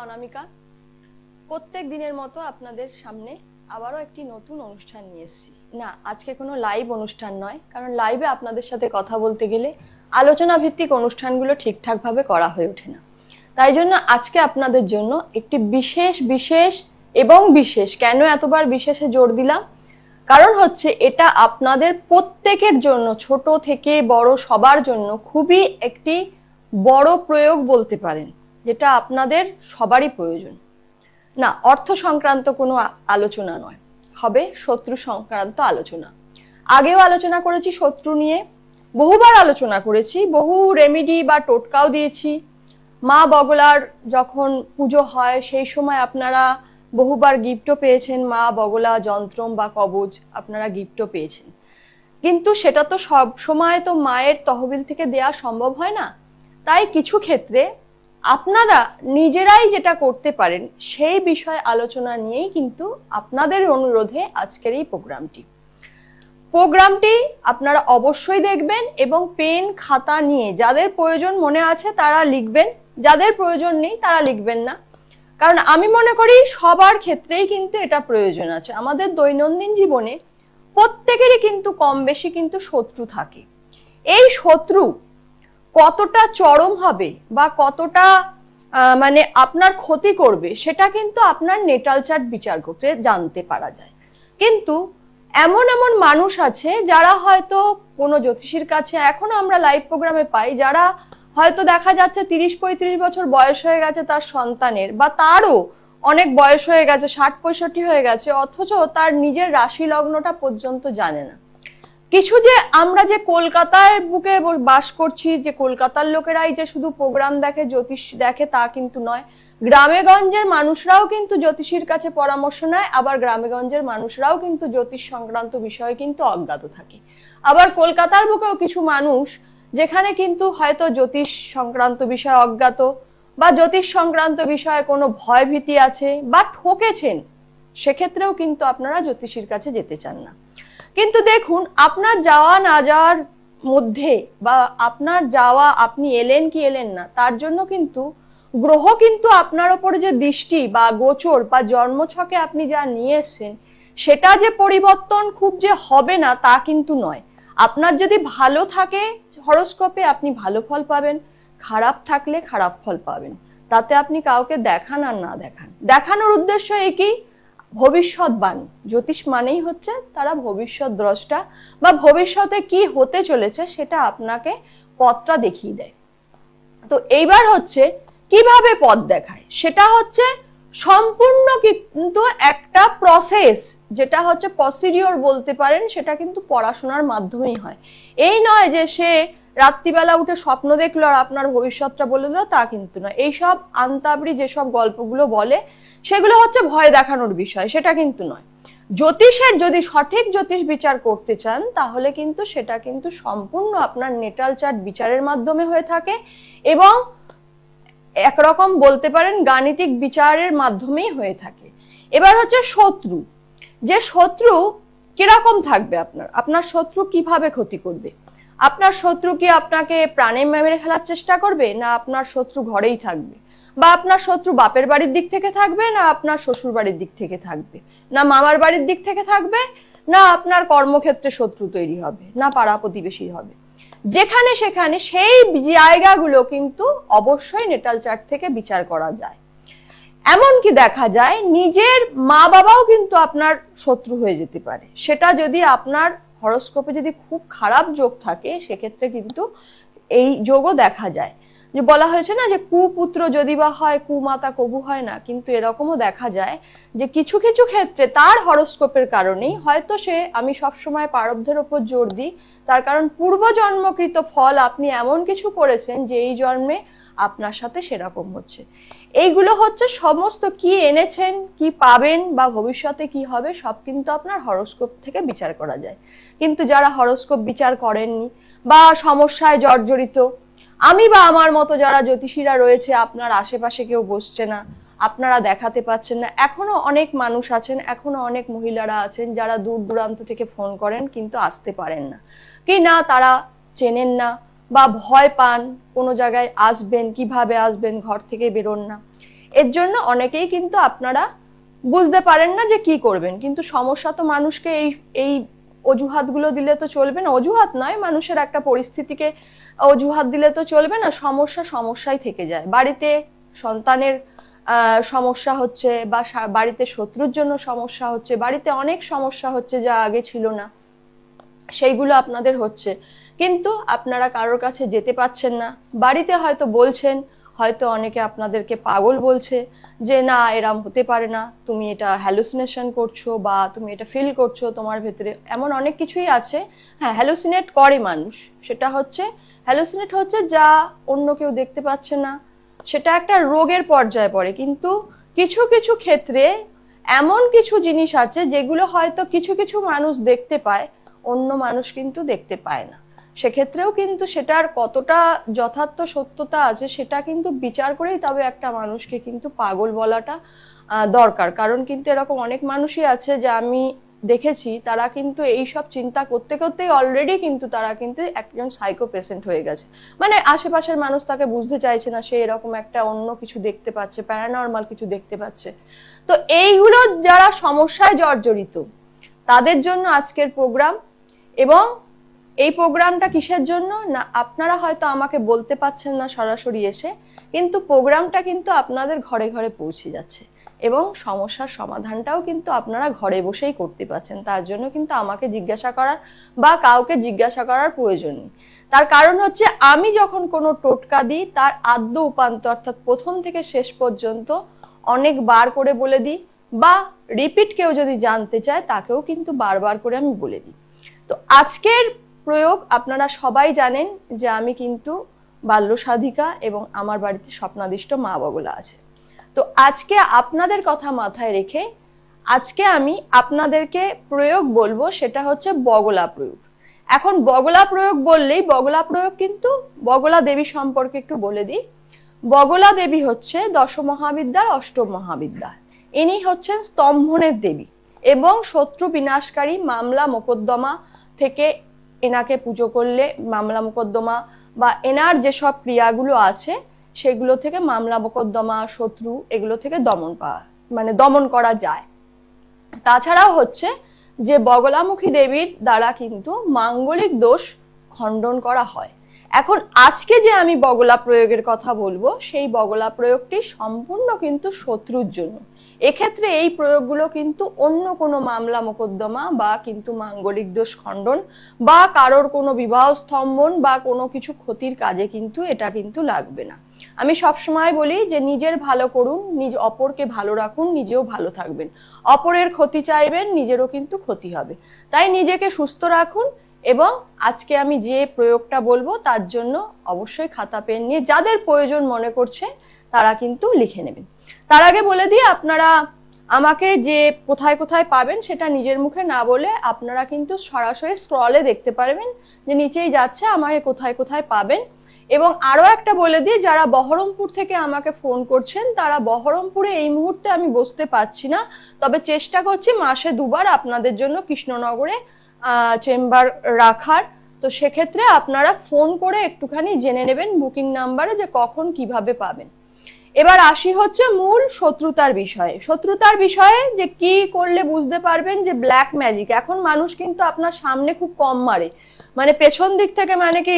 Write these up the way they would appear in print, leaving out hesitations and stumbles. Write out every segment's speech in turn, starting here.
অনামিকা প্রত্যেক দিনের মতো আপনাদের সামনে আবারও একটি নতুন অনুষ্ঠান নিয়ে এসেছি। না, আজকে কোনো লাইভ অনুষ্ঠান নয়, কারণ লাইভে আপনাদের সাথে কথা বলতে গেলে আলোচনা ভিত্তিক অনুষ্ঠানগুলো ঠিকঠাক ভাবে করা হয়ে ওঠে না। তাই জন্য আজকে আপনাদের জন্য একটি বিশেষ কেন এতবার বিশেষে জোর দিলাম, কারণ হচ্ছে এটা আপনাদের প্রত্যেকের জন্য, ছোট থেকে বড় সবার জন্য খুবই একটি বড় প্রয়োগ বলতে পারেন, যেটা আপনাদের সবারই প্রয়োজন। না, অর্থ সংক্রান্ত কোনো আলোচনা নয়, হবে শত্রু সংক্রান্ত আলোচনা। আগেও আলোচনা করেছি শত্রু নিয়ে, বহুবার আলোচনা করেছি, বহু রেমেডি বা টোটকাও দিয়েছি। মা বগলার যখন পুজো হয় সেই সময় আপনারা বহুবার গিফটও পেয়েছেন, মা বগলা যন্ত্রম বা কবচ আপনারা গিফটও পেয়েছেন। কিন্তু সেটা তো সব সময় তো মায়ের তহবিল থেকে দেয়া সম্ভব হয় না। তাই কিছু ক্ষেত্রে আপনারা নিজেরাই যেটা করতে পারেন সেই বিষয়ে আলোচনা নিয়েই কিন্তু আপনাদের অনুরোধে আজকের এই প্রোগ্রামটি আপনারা অবশ্যই দেখবেন এবং পেন খাতা নিয়ে যাদের প্রয়োজন মনে আছে তারা লিখবেন, যাদের প্রয়োজন নেই তারা লিখবেন না। কারণ আমি মনে করি সবার ক্ষেত্রেই কিন্তু এটা প্রয়োজন আছে। আমাদের দৈনন্দিন জীবনে প্রত্যেকেরই কিন্তু কম বেশি কিন্তু শত্রু থাকে। এই শত্রু কতটা চরম হবে বা কতটা মানে আপনার ক্ষতি করবে সেটা কিন্তু আপনার নেটাল চার্ট বিচার করতে জানতে পারা যায়। কিন্তু এমন এমন মানুষ আছে যারা হয়তো কোনো জ্যোতিষীর কাছে, এখনো আমরা লাইভ প্রোগ্রামে পাই, যারা হয়তো দেখা যাচ্ছে 30-35 বছর বয়স হয়ে গেছে তার সন্তানের, বা তারও অনেক বয়স হয়ে গেছে, 60-65 হয়ে গেছে, অথচ তার নিজের রাশি লগ্নটা পর্যন্ত জানে না। কিছু যে আমরা যে কলকাতার বুকে বাস করছি, যে কলকাতার লোকেরাই যে শুধু প্রোগ্রাম দেখে, জ্যোতিষ দেখে, তা কিন্তু নয়। গ্রামে গঞ্জের মানুষরাও কিন্তু জ্যোতিষীর কাছে পরামর্শ নেয়, আবার গ্রামে গঞ্জের মানুষরাও কিন্তু জ্যোতিষ সংক্রান্ত বিষয়ে কিন্তু অজ্ঞাত থাকে। আবার কলকাতার বুকেও কিছু মানুষ যেখানে কিন্তু হয়তো জ্যোতিষ সংক্রান্ত বিষয়ে অজ্ঞাত, বা জ্যোতিষ সংক্রান্ত বিষয়ে কোনো ভয় ভীতি আছে বা ঠকেছেন, সেক্ষেত্রেও কিন্তু আপনারা জ্যোতিষীর কাছে যেতে চান না। কিন্তু দেখুন, আপনার যাওয়া না যাওয়ার মধ্যে, বা আপনার যাওয়া, আপনি এলেন কি এলেন না, তার জন্য কিন্তু গ্রহ কিন্তু আপনার উপরে যে দৃষ্টি বা গোচর বা জন্মছকে আপনি যা নিয়ে এসেছেন সেটা যে পরিবর্তন খুব যে হবে না তা কিন্তু নয়। আপনার যদি ভালো থাকে হরোস্কোপে আপনি ভালো ফল পাবেন, খারাপ থাকলে খারাপ ফল পাবেন। তাতে আপনি কাউকে দেখান আর না দেখান, দেখানোর উদ্দেশ্য একই, ভবিষ্যৎবাণী। জ্যোতিষ মানেই হচ্ছে তারা ভবিষ্যৎ দ্রষ্টা, বা ভবিষ্যতে কি হতে চলেছে সেটা আপনাকে পথটা দেখিয়ে দেয়। তো এইবার হচ্ছে কিভাবে পথ দেখায়, সেটা হচ্ছে সম্পূর্ণ কিন্তু একটা প্রসেস, যেটা হচ্ছে প্রসিডিওর বলতে পারেন, সেটা কিন্তু পড়াশোনার মাধ্যমেই হয়। এই নয় যে সে রাত্রিবেলা উঠে স্বপ্ন দেখলো আর আপনার ভবিষ্যৎটা বলে দিল, তা কিন্তু নয়। এইসব আন্তাবড়ি যেসব গল্পগুলো বলে সেগুলো হচ্ছে ভয় দেখানোর বিষয়, সেটা কিন্তু নয়। জ্যোতিষের যদি সঠিক জ্যোতিষ বিচার করতে চান তাহলে কিন্তু সেটা কিন্তু সম্পূর্ণ আপনার নেটাল চার্ট বিচারের মাধ্যমে হয়ে থাকে, এবং একরকম বলতে পারেন গাণিতিক বিচারের মাধ্যমেই হয়ে থাকে। এবার হচ্ছে শত্রু, যে শত্রু কিরকম থাকবে, আপনার শত্রু কিভাবে ক্ষতি করবে। আপনার শত্রু কি আপনাকে প্রাণে মেরে ফেলার চেষ্টা করবে, না আপনার শত্রু ঘরেই থাকবে, বা আপনার শত্রু বাপের বাড়ির দিক থেকে থাকবে, না আপনার শ্বশুর বাড়ির দিক থেকে থাকবে, না মামার বাড়ির দিক থেকে থাকবে, না আপনার কর্মক্ষেত্রে শত্রু তৈরি হবে, না পাড়া প্রতিবেশী হবে। যেখানে সেখানে সেই জায়গাগুলো কিন্তু অবশ্যই নেটাল চার্ট থেকে বিচার করা যায়। এমনকি দেখা যায় নিজের মা বাবাও কিন্তু আপনার শত্রু হয়ে যেতে পারে, সেটা যদি আপনার হরোস্কোপে যদি খুব খারাপ যোগ থাকে, সেক্ষেত্রে কিন্তু এই যোগও দেখা যায়। যে বলা হয়েছে না যে কুপুত্র যদি বা হয় কুমাতা কবু হয় না, কিন্তু এরকমও দেখা যায় যে কিছু কিছু ক্ষেত্রে তার হরোস্কোপের কারণেই হয়তো সে, আমি সবসময় প্রারব্ধের উপর জোর দিই, তার কারণ পূর্বজন্মকৃত ফল আপনি এমন কিছু করেছেন যে এই জন্মে আপনার সাথে সেরকম হচ্ছে। এইগুলো হচ্ছে সমস্ত কি এনেছেন, কি পাবেন, বা ভবিষ্যতে কি হবে, সব কিন্তু আপনার হরোস্কোপ থেকে বিচার করা যায়। কিন্তু যারা হরোস্কোপ বিচার করেননি বা সমস্যায় জর্জরিত, আমি বা আমার মতো যারা জ্যোতিষীরা রয়েছে, আপনার আশেপাশে কেউ বসছে না, আপনারা দেখাতে পাচ্ছেন না, এখনো অনেক মানুষ আছেন, এখনো অনেক মহিলারা আছেন যারা দূর দূরান্ত থেকে ফোন করেন কিন্তু আসতে পারেন না, কি না তারা চেনেন না বা ভয় পান, কোনো জায়গায় আসবেন কিভাবে আসবেন, ঘর থেকে বেরোন না। এর জন্য অনেকেই কিন্তু আপনারা বুঝতে পারেন না যে কি করবেন। কিন্তু সমস্যা তো মানুষকে এই এই অজুহাতগুলো দিলে তো চলবে না, অজুহাত নয়, মানুষের একটা পরিস্থিতিকে অজুহাত দিলে তো চলবে না। সমস্যা সমস্যাই থেকে যায়। বাড়িতে সন্তানের সমস্যা হচ্ছে, বা বাড়িতে শত্রুর জন্য সমস্যা হচ্ছে, বাড়িতে অনেক সমস্যা হচ্ছে যা আগে ছিল না, সেইগুলো আপনাদের হচ্ছে, কিন্তু আপনারা কারোর কাছে যেতে পারছেন না। বাড়িতে হয়তো বলছেন, হয়তো অনেকে আপনাদেরকে পাগল বলছে যে না এরম হতে পারে না, তুমি এটা হ্যালুসিনেশন করছো, বা তুমি এটা ফিল করছো তোমার ভেতরে, এমন অনেক কিছুই আছে। হ্যাঁ, হ্যালুসিনেট করে মানুষ, সেটা হচ্ছে হ্যালুসিনেট হচ্ছে যা অন্য কেউ দেখতে পাচ্ছে না, সেটা একটা রোগের পর্যায়ে পড়ে। কিন্তু কিছু কিছু ক্ষেত্রে এমন কিছু জিনিস আছে যেগুলো হয়তো কিছু কিছু মানুষ দেখতে পায়, অন্য মানুষ কিন্তু দেখতে পায় না। সেক্ষেত্রেও কিন্তু সেটার কতটা যথার্থ সত্যতা আছে সেটা কিন্তু বিচার করেই তবে একটা মানুষকে কিন্তু পাগল বলাটা দরকার। কারণ কিন্তু এরকম অনেক মানুষই আছে যে আমি দেখেছি, তারা কিন্তু এই সব চিন্তা করতে করতেই অলরেডি কিন্তু তারা কিন্তু একজন সাইকো পেশেন্ট হয়ে গেছে। মানে আশেপাশের মানুষ তাকে বুঝতে চাইছে না, সে এরকম একটা অন্য কিছু দেখতে পাচ্ছে, প্যারানর্মাল কিছু দেখতে পাচ্ছে। তো এইগুলো যারা সমস্যায় জর্জরিত তাদের জন্য আজকের প্রোগ্রাম। এবং এই প্রোগ্রামটা কিসের জন্য না, আপনারা হয়তো আমাকে বলতে পাচ্ছেন না সরাসরি এসে, কিন্তু প্রোগ্রামটা কিন্তু আপনাদের ঘরে ঘরে পৌঁছে যাচ্ছে, এবং সমস্যার সমাধানটাও কিন্তু আপনারা ঘরে বসেই করতে পারছেন। তার জন্য কিন্তু আমাকে জিজ্ঞাসা করার বা কাউকে জিজ্ঞাসা করার প্রয়োজন নেই। তার কারণ হচ্ছে আমি যখন কোনো টোটকা দিই তার আদ্য উপান্ত অর্থাৎ প্রথম থেকে শেষ পর্যন্ত অনেকবার করে বলে দিই, বা রিপিট কেউ যদি জানতে চায় তাকেও কিন্তু বারবার করে আমি বলে দিই। তো আজকের প্রয়োগ আপনারা সবাই জানেন যে আমি কিন্তু বাল্য সাধিকা এবং আমার বাড়িতে স্বপ্নাদিষ্ট মা বগলা আছে। তো আজকে আপনাদের কথা মাথায় রেখে আজকে আমি আপনাদেরকে প্রয়োগ বলবো, সেটা হচ্ছে বগলা প্রয়োগ। এখন বগলা প্রয়োগ বললেই বগলা প্রয়োগ কিন্তু বগলা দেবী সম্পর্কে একটু বলে দিই। বগলা দেবী হচ্ছে দশমহাবিদ্যার অষ্টম মহাবিদ্যা। ইনি হচ্ছেন স্তম্ভনের দেবী এবং শত্রু বিনাশকারী মামলা মোকদ্দমা থেকে এনাকে পুজো করলে মামলা মোকদ্দমা বা এনার যেসব ক্রিয়াগুলো আছে সেগুলো থেকে মামলা মোকদ্দমা শত্রু এগুলো থেকে দমন করা যায়। তাছাড়াও হচ্ছে যে বগলামুখী দেবীর দ্বারা কিন্তু মাঙ্গলিক দোষ খণ্ডন করা হয়। এখন আজকে যে আমি বগলা প্রয়োগের কথা বলবো সেই বগলা প্রয়োগটি সম্পূর্ণ কিন্তু শত্রুর জন্য। এক্ষেত্রে এই প্রয়োগগুলো কিন্তু অন্য কোনো মামলা মোকদ্দমা বা কিন্তু মাঙ্গলিক দোষ খণ্ডন বা কারোর কোনো বিবাহ স্তম্ভন বা কোনো কিছু ক্ষতির কাজে কিন্তু এটা কিন্তু লাগবে না। আমি সবসময় বলি যে নিজের ভালো করুন, অপরকে ভালো রাখুন, নিজেও ভালো থাকবেন। অপরের ক্ষতি চাইবেন, নিজেরও কিন্তু ক্ষতি হবে। তাই নিজেকে সুস্থ রাখুন। এবং আজকে আমি যে প্রয়োগটা বলবো তার জন্য অবশ্যই খাতা পেন নিয়ে যাদের প্রয়োজন মনে করছে তারা কিন্তু লিখে নেবেন। তার আগে বলে দিয়ে আপনারা আমাকে যে কোথায় কোথায় পাবেন সেটা নিজের মুখে না বলে আপনারা কিন্তু সরাসরি স্ক্রলে দেখতে পারবেন যে নিচেই যাচ্ছে আমাকে কোথায় কোথায় পাবেন। এবং আরো একটা বলে দিই, যারা বহরমপুর থেকে আমাকে ফোন করছেন তারা বহরমপুরে এই মুহূর্তে আমি বসতে পারছি না, তবে চেষ্টা করছি মাসে দুবার আপনাদের জন্য কৃষ্ণনগরে চেম্বার রাখার। তো সেক্ষেত্রে আপনারা ফোন করে একটুখানি জেনে নেবেন বুকিং নাম্বারে যে কখন কিভাবে পাবেন। এবার আসি হচ্ছে মূল শত্রুতার বিষয়ে। শত্রুতার বিষয়ে যে কি করলে বুঝতে পারবেন যে ব্ল্যাক ম্যাজিক। এখন মানুষ কিন্তু আপনার সামনে খুব কম মারে, মানে পেছন দিক থেকে, মানে কি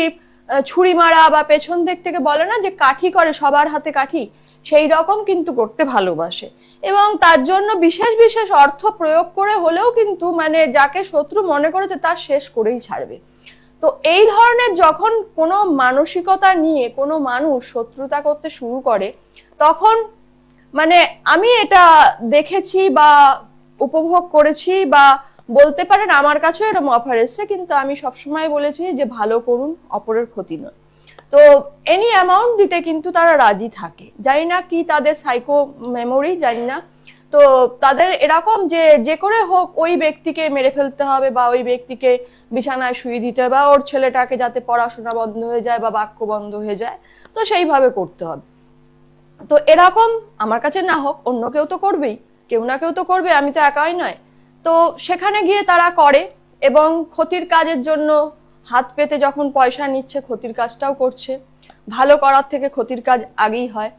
ছুরি মারা বা পেছন দিক থেকে বলে না যে কাঠি করে, সবার হাতে কাঠি, সেই রকম কিন্তু করতে ভালোবাসে এবং তার জন্য বিশেষ বিশেষ অর্থ প্রয়োগ করে হলেও কিন্তু মানে যাকে শত্রু মনে করেছে তার শেষ করেই ছাড়বে। তো এই ধরনের যখন কোনো মানসিকতা নিয়ে কোনো মানুষ শত্রুতা করতে শুরু করে তখন মানে আমি এটা দেখেছি বা উপভোগ করেছি, বা বলতে পারেন আমার কাছেও এরকম অফার এসছে, কিন্তু আমি সবসময় বলেছি যে ভালো করুন, অপরের ক্ষতি নয়। তো এনি অ্যামাউন্ট দিতে কিন্তু তারা রাজি থাকে। জানি না কি তাদের সাইকো মেমোরি, জানি না। তো তাদের এরকম যে যে করে হোক ওই ব্যক্তিকে মেরে ফেলতে হবে বা ওই ব্যক্তিকে বিছানায় শুয়ে দিতে হবে বা ওর ছেলেটাকে যাতে পড়াশোনা বন্ধ হয়ে যায় বা বাক্য বন্ধ হয়ে যায়, তো সেইভাবে করতে হবে। তো এরকম আমার কাছে না হোক অন্য কেউ তো করবেই, কেউ না কেউ তো করবে, আমি তো একাই নয়। তো সেখানে গিয়ে তারা করে এবং ক্ষতির কাজের জন্য হাত পেতে যখন পয়সা নিচ্ছে ক্ষতির কাজটাও করছে। ভালো করার থেকে ক্ষতির কাজ আগেই হয়।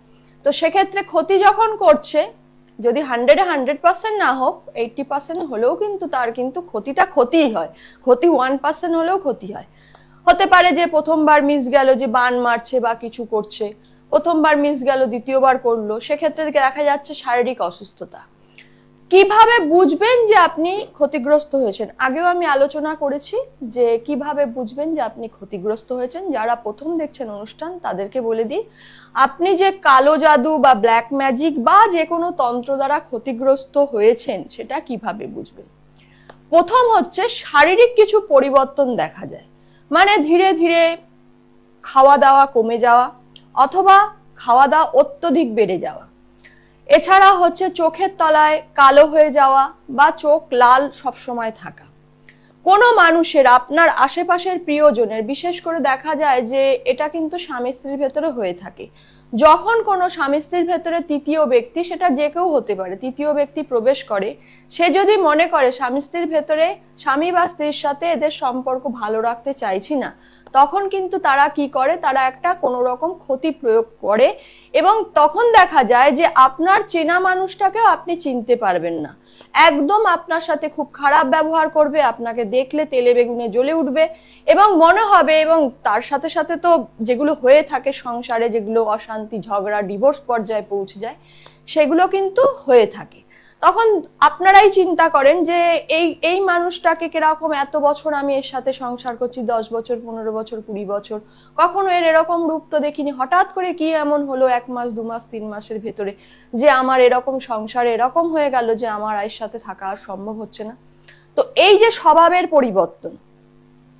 তো সেক্ষেত্রে ক্ষতি যখন করছে, যদি 100% না হোক, 80% হলেও কিন্তু তার কিন্তু ক্ষতিটা ক্ষতিই হয়। ক্ষতি 1% হলেও ক্ষতি হয়। হতে পারে যে প্রথমবার মিস গেল, যে বান মারছে বা কিছু করছে, প্রথমবার মিস গেল, দ্বিতীয়বার করলো, সেক্ষেত্রে দেখা যাচ্ছে শারীরিক অসুস্থতা। কিভাবে বুঝবেন যে আপনি ক্ষতিগ্রস্ত হয়েছেন? আগেও আমি আলোচনা করেছি যে কিভাবে বুঝবেন যে আপনি ক্ষতিগ্রস্ত হয়েছেন। যারা প্রথম দেখছেন অনুষ্ঠান তাদেরকে বলে দিই, আপনি যে কালো জাদু বা ব্ল্যাক ম্যাজিক বা যে কোনো তন্ত্র দ্বারা ক্ষতিগ্রস্ত হয়েছেন সেটা কিভাবে বুঝবেন? প্রথম হচ্ছে শারীরিক কিছু পরিবর্তন দেখা যায়, মানে ধীরে ধীরে খাওয়া দাওয়া কমে যাওয়া অথবা খাওয়া দাওয়া অত্যধিক বেড়ে যাওয়া। এছাড়া হচ্ছে চোখের তলায় কালো হয়ে যাওয়া বা চোখ লাল সবসময় থাকা। কোনো মানুষের, আপনার আশেপাশের প্রিয়জনের, বিশেষ করে দেখা যায় যে এটা কিন্তু স্বামী স্ত্রীর ভেতরে হয়ে থাকে, যখন কোনো স্বামী স্ত্রীর ভেতরে তৃতীয় ব্যক্তি, সেটা যে কেউ হতে পারে, তৃতীয় ব্যক্তি প্রবেশ করে, সে যদি মনে করে স্বামী স্ত্রীর ভেতরে, স্বামী বা স্ত্রীর সাথে এদের সম্পর্ক ভালো রাখতে চাইছি না, তখন কিন্তু তারা কি করে, তারা একটা কোনো রকম ক্ষতি প্রয়োগ করে এবং তখন দেখা যায় যে আপনার চেনা মানুষটাকেও আপনি চিনতে পারবেন না, একদম আপনার সাথে খুব খারাপ ব্যবহার করবে, আপনাকে দেখলে তেলে বেগুনে জ্বলে উঠবে এবং মনে হবে, এবং তার সাথে সাথে তো যেগুলো হয়ে থাকে সংসারে, যেগুলো অশান্তি, ঝগড়া, ডিভোর্স পর্যায়ে পৌঁছে যায়, সেগুলো কিন্তু হয়ে থাকে। তখন আপনারাই চিন্তা করেন যে এই মানুষটাকে কিরকম, এত বছর আমি এর সাথে সংসার করছি, 10 বছর, 15 বছর, 20 বছর, কখনো এর এরকম রূপ তো দেখিনি, হঠাৎ করে কি এমন হলো 1 মাস 2 মাস 3 মাসের ভেতরে যে আমার এরকম সংসারে এরকম হয়ে গেল যে আমার এর সাথে থাকা আর সম্ভব হচ্ছে না। তো এই যে স্বভাবের পরিবর্তন,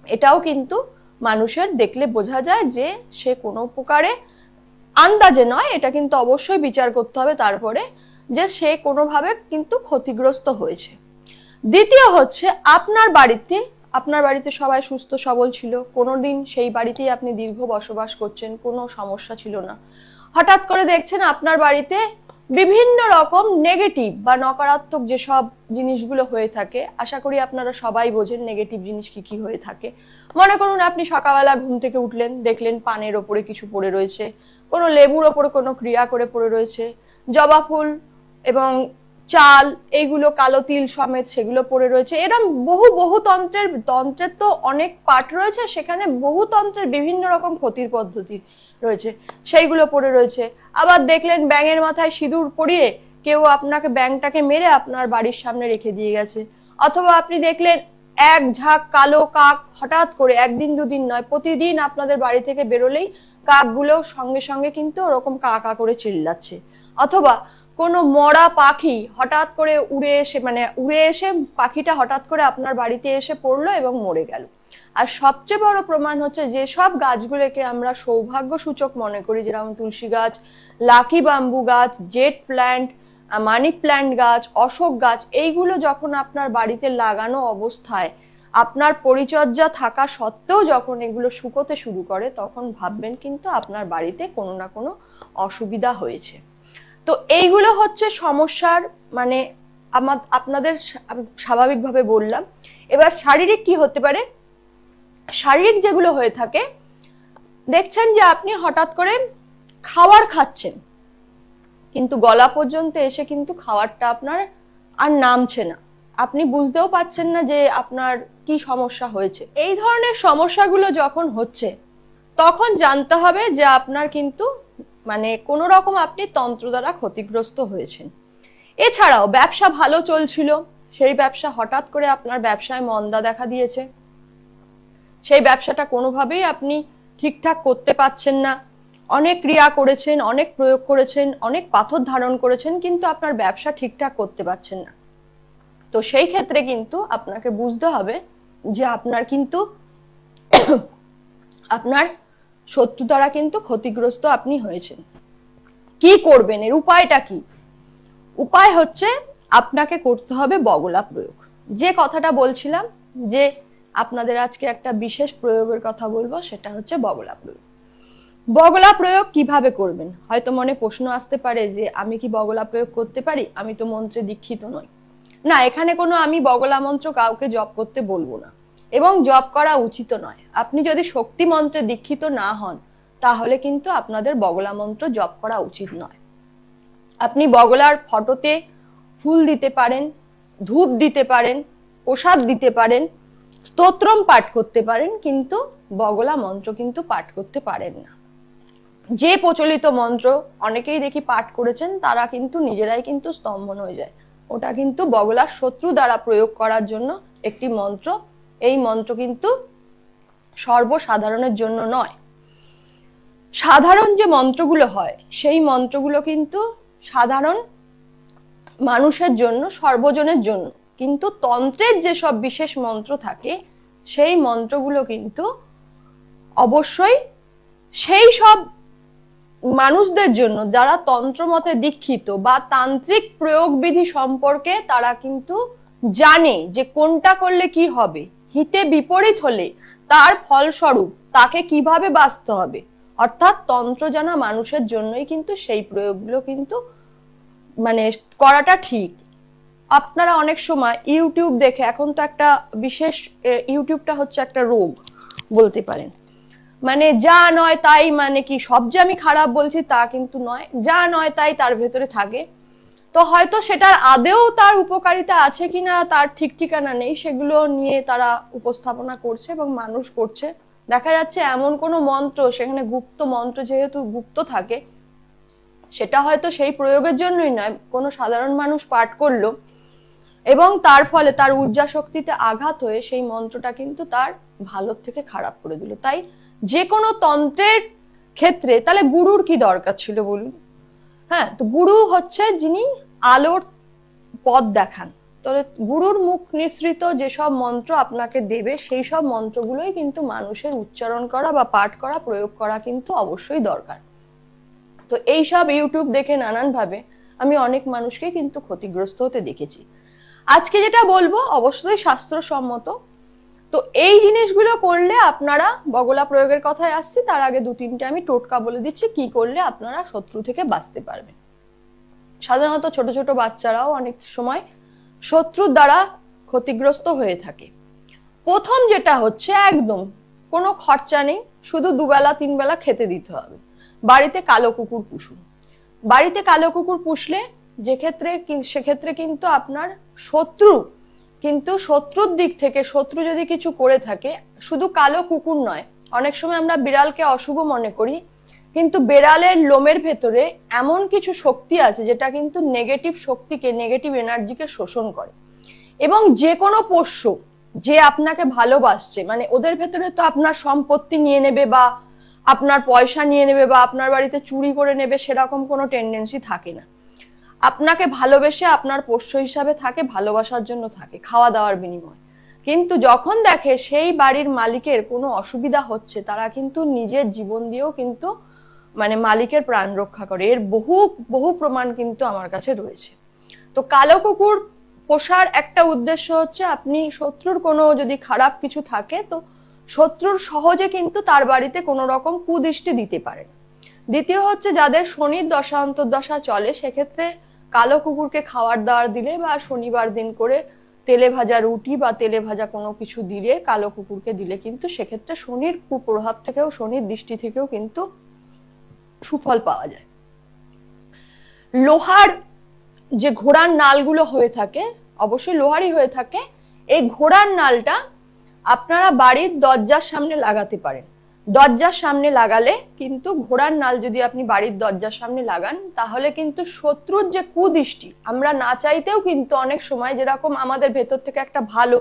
এটাও কিন্তু মানুষের দেখলে বোঝা যায় যে সে কোনো প্রকারে, আন্দাজে নয়, এটা কিন্তু অবশ্যই বিচার করতে হবে তারপরে, যে সে কোনোভাবে কিন্তু ক্ষতিগ্রস্ত হয়েছে। দ্বিতীয় হচ্ছে আপনার বাড়িতে সবাই সুস্থ সবল ছিল, কোনোদিন সেই বাড়িতেই আপনি দীর্ঘ বসবাস করছেন, কোনো সমস্যা ছিল না, হঠাৎ করে দেখছেন আপনার বাড়িতে বিভিন্ন রকম নেগেটিভ বা নকারাত্মক যেসব জিনিসগুলো হয়ে থাকে, আশা করি আপনারা সবাই বোঝেন নেগেটিভ জিনিস কি কি হয়ে থাকে। মনে করুন আপনি সকালবেলা ঘুম থেকে উঠলেন, দেখলেন পানের ওপরে কিছু পড়ে রয়েছে, কোনো লেবুর ওপরে কোনো ক্রিয়া করে পড়ে রয়েছে, জবা ফুল এবং চাল, এইগুলো কালো তিল সমেত সেগুলো পড়ে রয়েছে। এরকম বহু তন্ত্রের তো অনেক পার্ট রয়েছে, সেখানে বহু তন্ত্রের বিভিন্ন রকম ক্ষতির পদ্ধতি রয়েছে, সেইগুলো পড়ে রয়েছে। আবার দেখলেন ব্যাঙের মাথায় সিঁদুর পরিয়ে কেউ আপনাকে, ব্যাঙটাকে মেরে আপনার বাড়ির সামনে রেখে দিয়ে গেছে, অথবা আপনি দেখলেন এক ঝাঁক কালো কাক হঠাৎ করে, একদিন দুদিন নয়, প্রতিদিন আপনাদের বাড়ি থেকে বেরোলেই কাকগুলো সঙ্গে সঙ্গে কিন্তু ওরকম কা কা করে চিল্লাচ্ছে, অথবা কোনো মরা পাখি হঠাৎ করে উড়ে এসে পাখিটা হঠাৎ করে আপনার বাড়িতে এসে পড়লো এবং মরে গেল। আর সবচেয়ে বড় প্রমাণ হচ্ছে, যে সব গাছগুলোকে আমরা সৌভাগ্য সূচক মনে করি, যেরকম তুলসী গাছ, লাকি বাম্বু গাছ, জেট প্ল্যান্ট, মানি প্ল্যান্ট গাছ, অশোক গাছ, এইগুলো যখন আপনার বাড়িতে লাগানো অবস্থায়, আপনার পরিচর্যা থাকা সত্ত্বেও যখন এগুলো শুকোতে শুরু করে, তখন ভাববেন কিন্তু আপনার বাড়িতে কোনো না কোনো অসুবিধা হয়েছে। তো এইগুলো হচ্ছে সমস্যার, মানে আপনাদের স্বাভাবিকভাবে বললাম। এবার শারীরিক কি হতে পারে? শারীরিক যেগুলো হয়ে থাকে, দেখছেন যে আপনি হঠাৎ করে খাবার খাচ্ছেন, কিন্তু গলা পর্যন্ত এসে কিন্তু খাবারটা আপনার আর নামছে না, আপনি বুঝতেও পাচ্ছেন না যে আপনার কি সমস্যা হয়েছে। এই ধরনের সমস্যাগুলো যখন হচ্ছে, তখন জানতে হবে যে আপনার কিন্তু কোনো রকম আপনি তন্ত্র দ্বারা ক্ষতিগ্রস্ত হয়েছেন। এছাড়াও ব্যবসা ভালো চলছিল, সেই ব্যবসা হঠাৎ করে আপনার ব্যবসায় মন্দা দেখা দিয়েছে, সেই ব্যবসাটা কোনোভাবেই আপনি ঠিকঠাক করতে পারছেন না, অনেক ক্রিয়া করেছেন, অনেক প্রয়োগ করেছেন, অনেক পাথর ধারণ করেছেন, কিন্তু আপনার ব্যবসা ঠিকঠাক করতে পারছেন না। তো সেই ক্ষেত্রে কিন্তু আপনাকে বুঝতে হবে যে আপনার কিন্তু আপনার শত্রু দ্বারা কিন্তু ক্ষতিগ্রস্ত আপনি হয়েছেন। কি করবেন, এর উপায়টা কি? উপায় হচ্ছে আপনাকে করতে হবে বগলা প্রয়োগ। যে কথাটা বলছিলাম যে আপনাদের আজকে একটা বিশেষ প্রয়োগের কথা বলবো, সেটা হচ্ছে বগলা প্রয়োগ। বগলা প্রয়োগ কিভাবে করবেন? হয়তো মনে প্রশ্ন আসতে পারে যে আমি কি বগলা প্রয়োগ করতে পারি, আমি তো মন্ত্রে দীক্ষিত নই। না, এখানে কোনো আমি বগলা মন্ত্র কাউকে জপ করতে বলবো না, এবং জপ করা উচিত নয়। আপনি যদি শক্তি মন্ত্রে দীক্ষিত না হন, তাহলে কিন্তু আপনাদের বগলা মন্ত্র জপ করা উচিত নয়। আপনি বগলার ফটোতে ফুল দিতে পারেন, ধূপ দিতে পারেন, প্রসাদ দিতে পারেন, স্তোত্রম পাঠ করতে পারেন, কিন্তু বগলা মন্ত্র কিন্তু পাঠ করতে পারেন না। যে প্রচলিত মন্ত্র অনেকেই দেখি পাঠ করেছেন, তারা কিন্তু নিজেরাই কিন্তু স্তম্ভন হয়ে যায়। ওটা কিন্তু বগলার শত্রু দ্বারা প্রয়োগ করার জন্য একটি মন্ত্র। এই মন্ত্র কিন্তু সর্বসাধারণের জন্য নয়। সাধারণ যে মন্ত্রগুলো হয় সেই মন্ত্রগুলো কিন্তু সাধারণ মানুষের জন্য, সর্বজনের জন্য। কিন্তু তন্ত্রের যেসব বিশেষ মন্ত্র থাকে সেই মন্ত্রগুলো কিন্তু অবশ্যই সেই সব মানুষদের জন্য যারা তন্ত্রমতে দীক্ষিত বা তান্ত্রিক প্রয়োগবিধি সম্পর্কে তারা কিন্তু জানে যে কোনটা করলে কি হবে, হিতে বিপরীত হলে তার ফলস্বরূপ তাকে কিভাবে বাঁচতে হবে। অর্থাৎ তন্ত্র জানা মানুষের জন্যই কিন্তু সেই প্রয়োগগুলো কিন্তু মানে করাটা ঠিক। আপনারা অনেক সময় ইউটিউব দেখে, এখন তো একটা বিশেষ, ইউটিউবটা হচ্ছে একটা রোগ বলতে পারেন, মানে যা নয় তাই, মানে কি সব যে আমি খারাপ বলছি তা কিন্তু নয়, যা নয় তাই তার ভেতরে থাকে। তো হয়তো সেটার আদেও তার উপকারিতা আছে কিনা তার ঠিক ঠিকানা নেই, সেগুলো নিয়ে তারা উপস্থাপনা করছে এবং মানুষ করছে। দেখা যাচ্ছে এমন কোনো মন্ত্র, সেখানে গুপ্ত মন্ত্র যেহেতু গুপ্ত থাকে, সেটা হয়তো সেই প্রয়োগের জন্যই নয়, কোনো সাধারণ মানুষ পাঠ করলো এবং তার ফলে তার ঊর্জা শক্তিতে আঘাত হয়ে সেই মন্ত্রটা কিন্তু তার ভালোর থেকে খারাপ করে দিল। তাই যে কোনো তন্ত্রের ক্ষেত্রে তাহলে গুরুর কি দরকার ছিল বলুন? হ্যাঁ, তো গুরু হচ্ছে যিনি আলোর পথ দেখান। তাহলে গুরুর মুখ নিঃসৃত যেসব মন্ত্র আপনাকে দেবে সেই সব মন্ত্রগুলোই কিন্তু মানুষের উচ্চারণ করা বা পাঠ করা, প্রয়োগ করা কিন্তু অবশ্যই দরকার। তো এইসব ইউটিউব দেখে নানান ভাবে আমি অনেক মানুষকে কিন্তু ক্ষতিগ্রস্ত হতে দেখেছি। আজকে যেটা বলবো অবশ্যই শাস্ত্রসম্মত। তো এই জিনিসগুলো করলে আপনারা, বগলা প্রয়োগের কথায় আসছি, তার আগে দু তিনটে আমি টোটকা বলে দিচ্ছি কি করলে আপনারা শত্রু থেকে বাঁচতে পারবেন। সাধারণত ছোট ছোট বাচ্চারাও অনেক সময় শত্রুর দ্বারা ক্ষতিগ্রস্ত হয়ে থাকে। প্রথম যেটা হচ্ছে, একদম কোনো খরচা নেই, শুধু দুবেলা তিনবেলা খেতে দিতে হবে, বাড়িতে কালো কুকুর পুষুন। বাড়িতে কালো কুকুর পুষলে সেক্ষেত্রে কিন্তু আপনার শত্রু, কিন্তু শত্রুর দিক থেকে শত্রু যদি কিছু করে থাকে, শুধু কালো কুকুর নয়, অনেক সময় আমরা বিড়ালকে অশুভ মনে করি, কিন্তু বিড়ালের লোমের ভেতরে এমন কিছু শক্তি আছে যেটা কিন্তু নেগেটিভ শক্তিকে, নেগেটিভ এনার্জিকে শোষণ করে। এবং যে কোনো পোষ্য যে আপনাকে ভালোবাসছে, মানে ওদের ভেতরে তো আপনার সম্পত্তি নিয়ে নেবে বা আপনার পয়সা নিয়ে নেবে বা আপনার বাড়িতে চুরি করে নেবে সেরকম কোনো টেন্ডেন্সি থাকে না। আপনাকে ভালোবেসে আপনার পোষ্য হিসাবে থাকে, ভালোবাসার জন্য থাকে, খাওয়া দাওয়ার বিনিময়ে। কিন্তু যখন দেখে সেই বাড়ির মালিকের কোনো অসুবিধা হচ্ছে, তারা কিন্তু নিজের জীবন দিয়েও কিন্তু মানে মালিকের প্রাণ রক্ষা করে। এর বহু বহু প্রমাণ কিন্তু আমার কাছে রয়েছে। তো কালো কুকুর পোষার একটা উদ্দেশ্য হচ্ছে, আপনি শত্রুর কোনো যদি খারাপ কিছু থাকে তো শত্রুর সহজে কিন্তু তার বাড়িতে কোনো রকম কুদৃষ্টি দিতে পারে। দ্বিতীয় হচ্ছে, যাদের শনির দশা অন্তর্দশা চলে, সেক্ষেত্রে কালো কুকুরকে খাবার দাবার দিলে বা শনিবার দিন করে তেলে ভাজা রুটি বা তেলে ভাজা কোনো কিছু দিলে, কালো কুকুরকে দিলে কিন্তু সেক্ষেত্রে শনির কুপ্রভাব থেকেও, শনির দৃষ্টি থেকেও কিন্তু সুফল পাওয়া যায়। লোহার যে ঘোড়ার নালগুলো হয়ে থাকে, অবশ্যই লোহারই হয়ে থাকে, এই ঘোড়ার নালটা আপনারা বাড়ির দরজার সামনে লাগাতে পারেন। দরজার সামনে লাগালে কিন্তু, ঘোড়ার নাল যদি আপনি বাড়ির দরজার সামনে লাগান, তাহলে কিন্তু শত্রুর যে কুদৃষ্টি, আমরা না চাইতেও কিন্তু অনেক সময় যেরকম আমাদের ভেতর থেকে একটা ভালো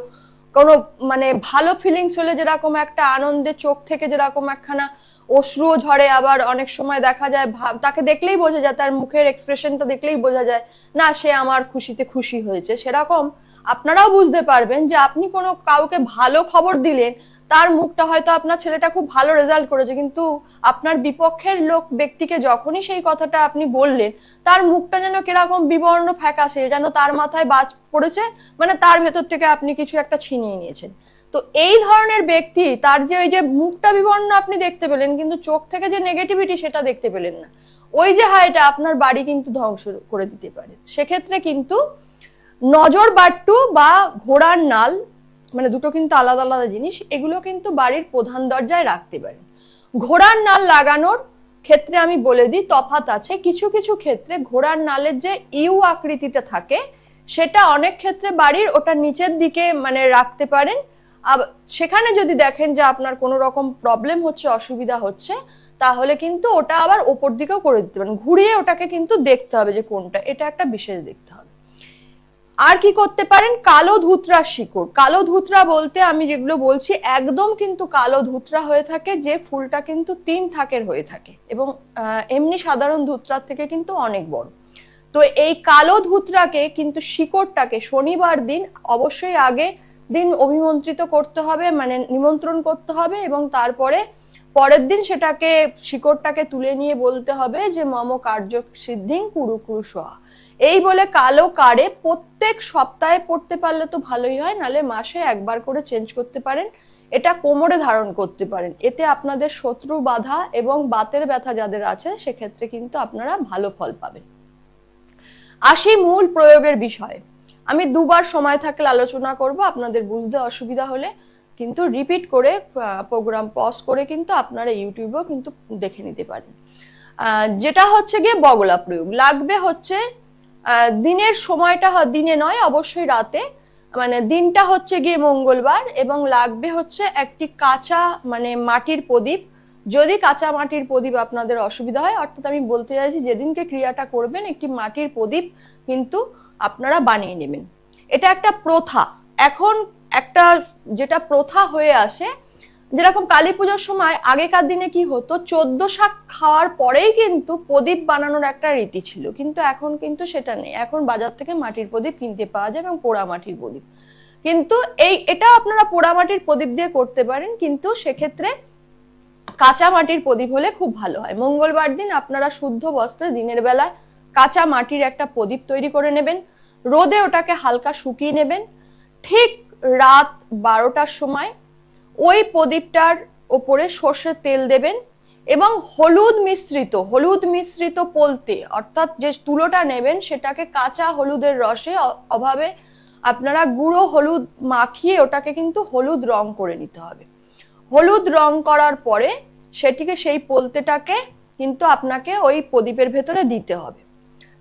কোনো মানে ভালো ফিলিংস হলে যেরকম একটা আনন্দে চোখ থেকে যেরকম একখানা অশ্রুও ঝরে, আবার অনেক সময় দেখা যায় তাকে দেখলেই বোঝা যায়, তার মুখের এক্সপ্রেশনটা দেখলেই বোঝা যায় না সে আমার খুশিতে খুশি হয়েছে। সেরকম আপনারাও বুঝতে পারবেন যে আপনি কোনো কাউকে ভালো খবর দিলেন, তার মুখটা হয়তো আপনার ছেলেটা খুব ভালো রেজাল্ট করেছে, কিন্তু আপনার বিপক্ষের ব্যক্তিকে যখনই সেই কথাটা আপনি বললেন, তার মুখটা যেন কিরকম বিবর্ণ ফ্যাকাশে, যেন তার মাথায় বাজ পড়েছে, মানে তার ভেতর থেকে আপনি কিছু একটা ছিনিয়ে নিয়েছেন। তো এই ধরনের ব্যক্তি, তার যে ওই যে মুখটা বিবর্ণ আপনি দেখতে পেলেন, কিন্তু চোখ থেকে যে নেগেটিভিটি সেটা দেখতে পেলেন না, ওই যে হাইটা আপনার বাড়ি কিন্তু ধ্বংস করে দিতে পারে। সেক্ষেত্রে কিন্তু নজর বাট্টু বা ঘোড়ার নাল, মানে দুটো কিন্তু আলাদা আলাদা জিনিস, এগুলো কিন্তু বাড়ির প্রধান দরজায় রাখতে পারেন। ঘোড়ার নাল লাগানোর ক্ষেত্রে আমি বলে দিই তফাৎ আছে। কিছু কিছু ক্ষেত্রে ঘোড়ার নালের যে ইউ আকৃতিটা থাকে সেটা অনেক ক্ষেত্রে বাড়ির ওটা নিচের দিকে মানে রাখতে পারেন। সেখানে যদি দেখেন যে আপনার কোনো রকম প্রবলেম হচ্ছে, অসুবিধা হচ্ছে, তাহলে কিন্তু ওটা আবার ওপর দিকেও করে দিতে পারেন। ঘুরিয়ে ওটাকে কিন্তু দেখতে হবে যে কোনটা, এটা একটা বিশেষ দেখতে হবে। আর কি করতে পারেন, কালো ধুতরা শিকড়। কালো ধুতরা বলতে আমি যেগুলো বলছি একদম কিন্তু কালো ধুতরা হয়ে থাকে, যে ফুলটা কিন্তু 3 থাকের হয়ে থাকে এবং এমনি সাধারণ ধুতরার থেকে কিন্তু অনেক বড়। তো এই কালো ধুতরাকে কিন্তু শিকড়টাকে শনিবার দিন অবশ্যই আগে দিন অভিমন্ত্রিত করতে হবে, মানে নিমন্ত্রণ করতে হবে, এবং তারপরে পরের দিন সেটাকে শিকড়টাকে তুলে নিয়ে বলতে হবে যে মম কার্য সিদ্ধিং কুরু কুরু সোহা। এই বলে কালো কারে প্রত্যেক সপ্তাহে পড়তে পারলে তো ভালোই হয়, নালে মাসে একবার করে চেঞ্জ করতে পারেন। এটা কোমরে ধারণ করতে পারেন। এতে আপনাদের শত্রু বাধা এবং বাতের ব্যথা যাদের আছে সেক্ষেত্রে কিন্তু আপনারা ভালো ফল পাবেন। আসি মূল প্রয়োগের বিষয়ে। আমি দুবার সময় থাকলে আলোচনা করব, আপনাদের বুঝতে অসুবিধা হলে কিন্তু রিপিট করে প্রোগ্রাম পজ করে কিন্তু আপনারা ইউটিউবেও কিন্তু দেখে নিতে পারেন। যেটা হচ্ছে গিয়ে বগলা প্রয়োগ লাগবে হচ্ছে দিনের সময়টা দিনে নয়, অবশ্যই রাতে, মানে দিনটা হচ্ছে গিয়ে মঙ্গলবার, এবং লাগবে হচ্ছে একটি কাঁচা মানে মাটির প্রদীপ। যদি কাঁচা মাটির প্রদীপ আপনাদের অসুবিধা হয়, অর্থাৎ আমি বলতে চাইছি যেদিনকে ক্রিয়াটা করবেন একটি মাটির প্রদীপ কিন্তু আপনারা বানিয়ে নেবেন। এটা একটা প্রথা। এখন একটা যেটা প্রথা হয়ে আসে, যেরকম কালী পুজোর সময় আগেকার দিনে কি হতো, 14 শাক খাওয়ার পরেই কিন্তু প্রদীপ বানানোর একটা রীতি ছিল, কিন্তু এখন কিন্তু সেটা নেই। এখন বাজার থেকে মাটির প্রদীপ কিনতে পাওয়া যায় এবং পোড়া মাটির প্রদীপ। কিন্তু এটা আপনারা পোড়া মাটির প্রদীপ দিয়ে করতে পারেন, কিন্তু সেক্ষেত্রে কাঁচা মাটির প্রদীপ হলে খুব ভালো হয়। মঙ্গলবার দিন আপনারা শুদ্ধ বস্ত্রে দিনের বেলায় কাঁচা মাটির একটা প্রদীপ তৈরি করে নেবেন, রোদে ওটাকে হালকা শুকিয়ে নেবেন। ঠিক রাত 12টার সময় ওই প্রদীপটার ওপরে সর্ষের তেল দেবেন এবং হলুদ মিশ্রিত পলতে, অর্থাৎ যে তুলোটা নেবেন সেটাকে কাঁচা হলুদের রসে অভাবে আপনারা গুঁড়ো হলুদ মাখিয়ে ওটাকে কিন্তু হলুদ রং করে নিতে হবে। হলুদ রং করার পরে সেটিকে সেই পলতেটাকে কিন্তু আপনাকে ওই প্রদীপের ভেতরে দিতে হবে।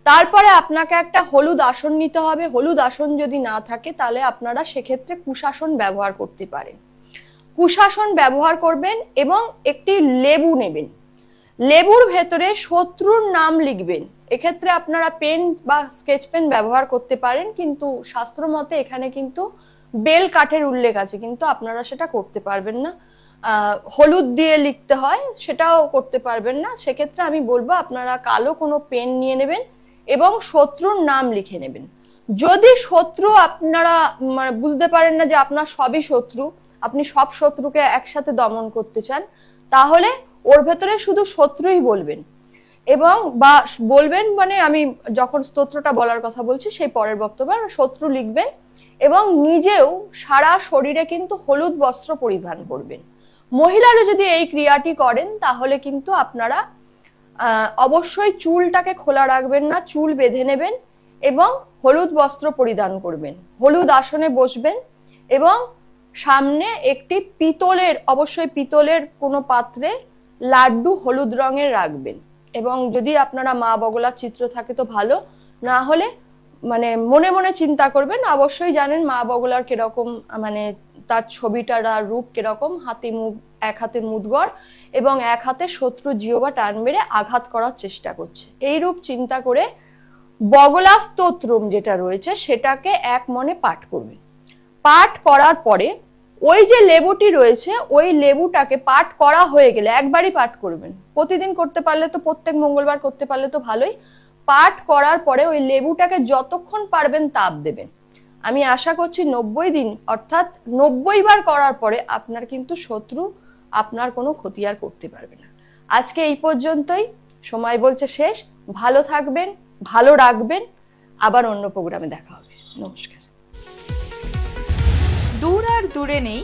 তারপরে আপনাকে একটা হলুদ আসন নিতে হবে। হলুদ আসন যদি না থাকে তাহলে আপনারা সেক্ষেত্রে কুশাসন ব্যবহার করতে পারেন। কুশাসন ব্যবহার করবেন এবং একটি লেবু নেবেন। লেবুর ভেতরে শত্রুর নাম লিখবেন। এক্ষেত্রে আপনারা পেন বা স্কেচ পেন ব্যবহার করতে পারেন, কিন্তু শাস্ত্র মতে এখানে কিন্তু বেল কাঠের উল্লেখ আছে, কিন্তু আপনারা সেটা করতে পারবেন না। হলুদ দিয়ে লিখতে হয়, সেটাও করতে পারবেন না। সেক্ষেত্রে আমি বলবো আপনারা কালো কোনো পেন নিয়ে নেবেন এবং শত্রুর নাম লিখে নেবেন। যদি শত্রু আপনারা বুঝতে পারেন না যে আপনার সবই শত্রু, আপনি সব শত্রুকে একসাথে দমন করতে চান, তাহলে ওর ভেতরে শুধু শত্রুই বলবেন এবং বা বলবেন, মানে আমি যখন স্তোত্রটা বলার কথা বলছি সেই পরের বক্তব্যে শত্রু লিখবেন এবং নিজেও সারা শরীরে কিন্তু হলুদ বস্ত্র পরিধান করবেন। মহিলারা যদি এই ক্রিয়াটি করেন তাহলে কিন্তু আপনারা অবশ্যই চুলটাকে খোলা রাখবেন না, চুল বেঁধে নেবেন এবং হলুদ বস্ত্র পরিধান করবেন। হলুদ আসনে বসবেন এবং সামনে একটি অবশ্যই পিতলের কোনো পাত্রে লাড্ডু হলুদ রঙের রাখবেন। এবং যদি আপনারা মা বগলার চিত্র থাকে তো ভালো, না হলে মানে মনে মনে চিন্তা করবেন। অবশ্যই জানেন মা বগলার কিরকম, মানে তার ছবিটার রূপ কিরকম, এক হাতে মুদগর এবং এক হাতে শত্রু জিহ্বা টান মেরে আঘাত করার চেষ্টা করছে। এই রূপ চিন্তা করে বগলা স্তোত্রম যেটা রয়েছে সেটাকে এক মনে পাঠ করবেন। পাঠ করার পরে ওই যে লেবুটি রয়েছে ওই লেবুটাকে পাঠ করা হয়ে গেলে একবারই পাঠ করবেন। প্রতিদিন করতে পারলে তো, প্রত্যেক মঙ্গলবার করতে পারলে তো ভালোই। পাঠ করার পরে ওই লেবুটাকে যতক্ষণ পারবেন তাপ দেবেন। আমি আশা করছি 90 দিন অর্থাৎ 90 বার করার পরে আপনার কিন্তু শত্রু আপনার কোনো ক্ষতি আর করতে পারবে না। আজকে এই পর্যন্তই, সময় বলছে শেষ। ভালো থাকবেন, ভালো রাখবেন, আবার অন্য প্রোগ্রামে দেখা হবে। নমস্কার। দূর আর দূরে নেই